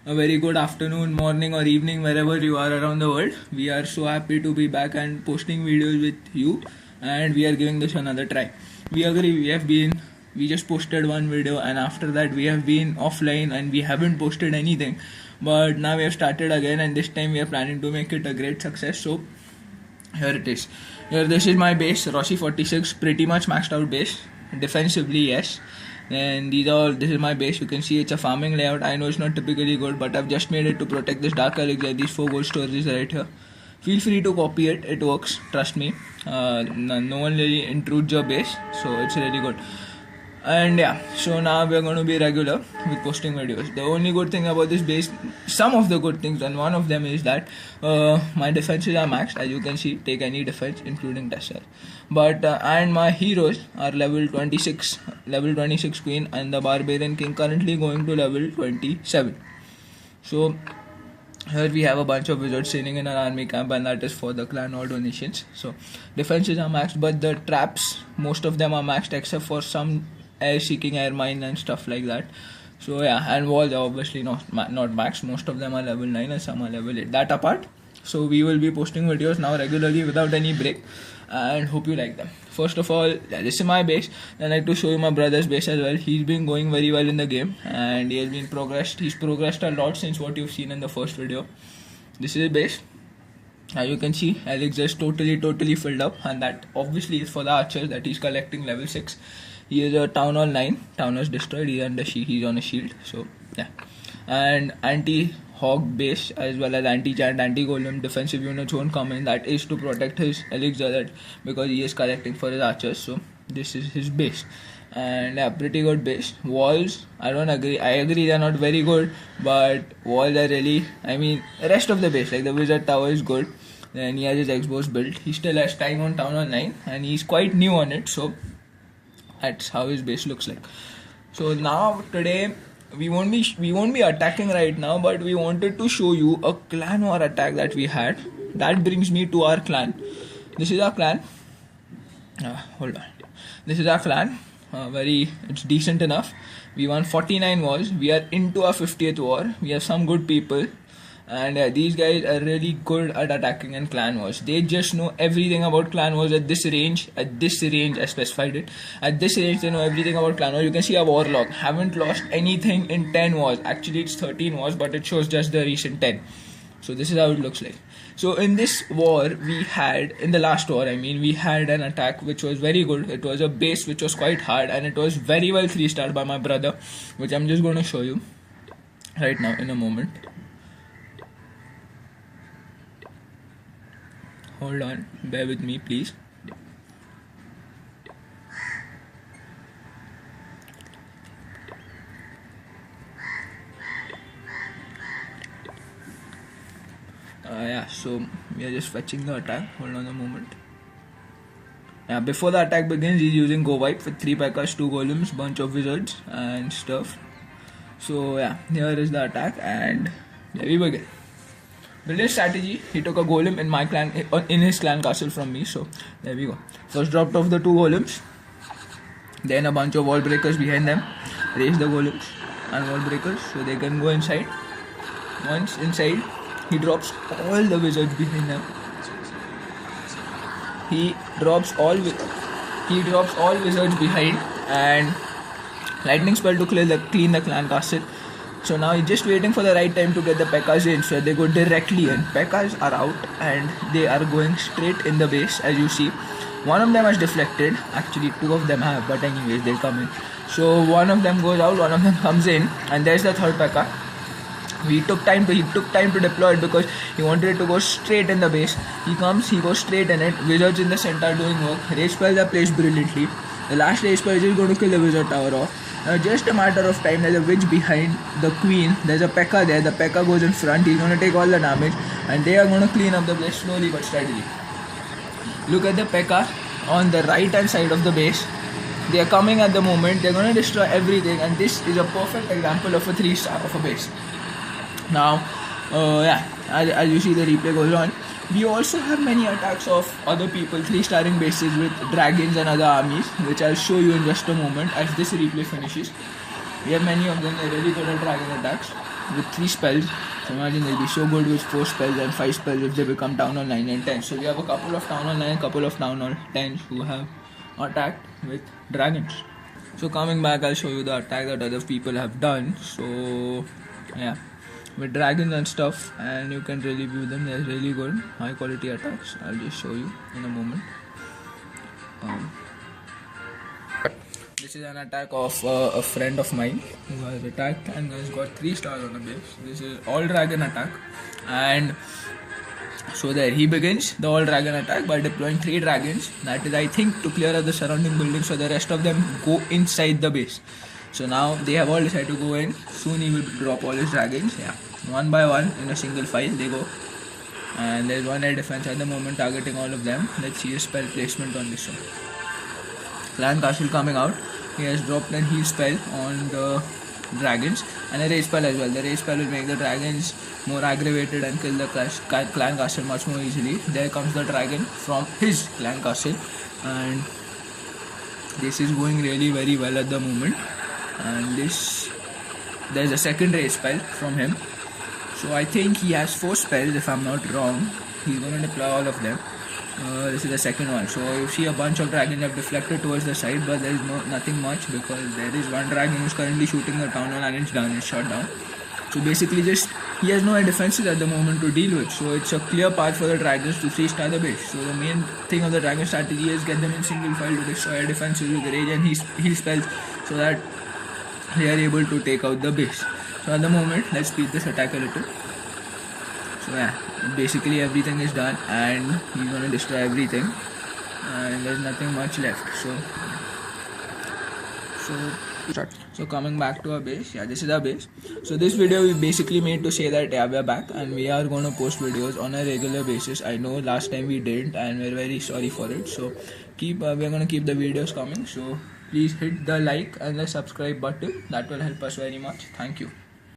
A very good afternoon, morning, or evening, wherever you are around the world. We are so happy to be back and posting videos with you, and we are giving this another try. We agree, we just posted one video, and after that, we have been offline and we haven't posted anything. But now we have started again, and this time we are planning to make it a great success. So, here it is. Here, this is my base, Rossi 46, pretty much maxed out base. Defensively, yes. And this is my base. You can see it's a farming layout. I know it's not typically good, but I've just made it to protect this dark elixir, these 4 gold storages right here. Feel free to copy it. It works. Trust me. No one really intrudes your base, so it's really good. And yeah, so now we're going to be regular with posting videos. The only good thing about this base, some of the good things, and one of them is that my defenses are maxed. As you can see, take any defense including Tesser. But and my heroes are level 26 queen, and the barbarian king currently going to level 27. So here we have a bunch of wizards sitting in an army camp, and that is for the clan or donations. So defenses are maxed, but the traps, most of them are maxed except for some air seeking air mine and stuff like that. So yeah, and walls are obviously not maxed. Most of them are level 9 and some are level 8. That apart, so we will be posting videos now regularly without any break, and hope you like them. First of all, this is my base. I like to show you my brother's base as well. He's been going very well in the game, and he's progressed a lot since what you've seen in the first video. This is his base. As you can see, elixir is totally filled up, and that obviously is for the archers that he's collecting level 6. He is a town hall 9. Town was destroyed. He's on a shield. So yeah, and anti-hog base as well as anti-giant, anti-golem defensive units won't come in. That is to protect his elixir, that because he is collecting for his archers. So this is his base, and yeah, pretty good base. Walls, I don't agree. I agree they're not very good, but walls are really. I mean, the rest of the base, like the wizard tower, is good. Then he has his Xbox built. He still has time on town hall 9, and he's quite new on it. So that's how his base looks like. So now today we won't be attacking right now, but we wanted to show you a clan war attack that we had. That brings me to our clan. This is our clan. Hold on. This is our clan. It's decent enough. We won 49 wars. We are into our 50th war. We have some good people. And these guys are really good at attacking in clan wars. They just know everything about clan wars at this range. I specified it. At this range, they know everything about clan wars. You can see a war log. Haven't lost anything in 10 wars. Actually, it's 13 wars, but it shows just the recent 10. So this is how it looks like. So in this war, in the last war, we had an attack which was very good. It was a base which was quite hard, and it was very well 3-starred by my brother, which I'm just going to show you right now in a moment. Hold on, bear with me please. Yeah, so we are just fetching the attack. Hold on a moment. Yeah, before the attack begins, he's using Go Wipe with 3 P.E.K.K.A.s, 2 golems, bunch of wizards and stuff. So yeah, here is the attack, and there we begin. Brilliant strategy. He took a golem in his clan castle from me. So there we go. First dropped off the 2 golems, then a bunch of wall breakers behind them. Raise the golems and wall breakers so they can go inside. Once inside, he drops all the wizards behind them. He drops all wizards behind, and lightning spell to clean the clan castle. So now he's just waiting for the right time to get the P.E.K.K.A.s in, so they go directly in. P.E.K.K.A.s are out and they are going straight in the base, as you see. One of them has deflected. Actually, 2 of them have, but anyways, they'll come in. So one of them goes out, one of them comes in, and there's the third P.E.K.K.A. He took time to deploy it because he wanted it to go straight in the base. He goes straight in it. Wizards in the center doing work. Rage spells are placed brilliantly. The last rage spell is just going to kill the wizard tower off. Just a matter of time. There's a witch behind the queen. There's a P.E.K.K.A. there. The P.E.K.K.A. goes in front. He's going to take all the damage, and they are going to clean up the place slowly but steadily. Look at the P.E.K.K.A. on the right hand side of the base. They are coming at the moment. They're going to destroy everything, and this is a perfect example of a 3-star of a base. Now, as you see, the replay goes on. We also have many attacks of other people 3-starring bases with dragons and other armies, which I'll show you in just a moment as this replay finishes. We have many of them. They're really good at dragon attacks. with 3 spells. So imagine they'll be so good with 4 spells and 5 spells if they become Town Hall 9 and 10. So we have a couple of Town Hall 9, couple of Town Hall 10 who have attacked with dragons. So coming back, I'll show you the attack that other people have done. So yeah, with dragons and stuff, and you can really view them. They're really good, high quality attacks. I'll just show you in a moment. This is an attack of a friend of mine who has attacked and has got 3 stars on the base. This is all dragon attack, and so there he begins the all dragon attack by deploying 3 dragons. That is, I think, to clear up the surrounding buildings so the rest of them go inside the base. So now they have all decided to go in. Soon he will drop all his dragons. Yeah, one by one in a single file they go. And there's one air defense at the moment targeting all of them. Let's see his spell placement on this one. Clan Castle coming out. He has dropped an heal spell on the dragons and a raise spell as well. The raise spell will make the dragons more aggravated and kill the Clan Castle much more easily. There comes the dragon from his Clan Castle, and this is going really very well at the moment. And there's a second raise spell from him. So I think he has 4 spells if I'm not wrong. He's going to deploy all of them. This is the second one. So you see a bunch of dragons have deflected towards the side, but there is nothing much because there is one dragon who's currently shooting the Town Hall and it's done, it's shot down. So basically he has no air defenses at the moment to deal with. So it's a clear path for the dragons to 3-star the base. So the main thing of the dragon strategy is get them in single file to destroy air defenses with rage and heal spells so that they are able to take out the base. So at the moment, let's speed this attack a little. So yeah, basically everything is done and he's gonna destroy everything and there's nothing much left. So coming back to our base, yeah, this is our base. So this video we basically made to say that yeah, we are back and we are going to post videos on a regular basis. I know last time we didn't and we're very sorry for it. So we're going to keep the videos coming. So please hit the like and the subscribe button. That will help us very much. Thank you.